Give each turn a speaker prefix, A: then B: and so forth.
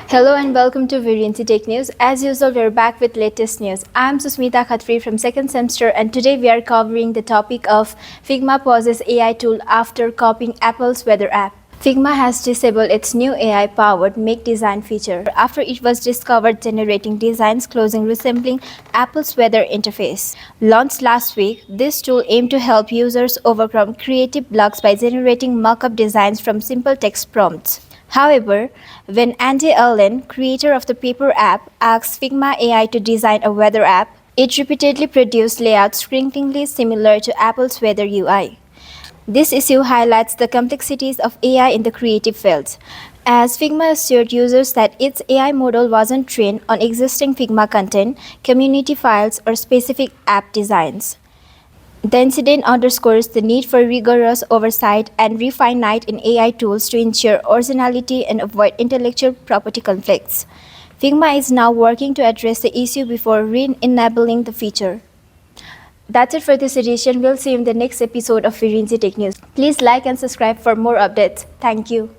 A: Hello and welcome to Virinchi Tech News. As usual, we're back with latest news. I'm Susmita Khatri from second semester, and today we are covering the topic of Figma pauses AI tool after copying Apple's weather app. Figma has disabled its new AI-powered Make Design feature after it was discovered generating designs closely resembling Apple's weather interface. Launched last week, this tool aimed to help users overcome creative blocks by generating mock-up designs from simple text prompts. However, when Andy Allen, creator of the Paper app, asked Figma AI to design a weather app, it repeatedly produced layouts screeningly similar to Apple's weather UI. This issue highlights the complexities of AI in the creative field, as Figma assured users that its AI model wasn't trained on existing Figma content, community files, or specific app designs. The incident underscores the need for rigorous oversight and refinement in AI tools to ensure originality and avoid intellectual property conflicts. Figma is now working to address the issue before re-enabling the feature. That's it for this edition. We'll see you in the next episode of Virinchi Tech News. Please like and subscribe for more updates. Thank you.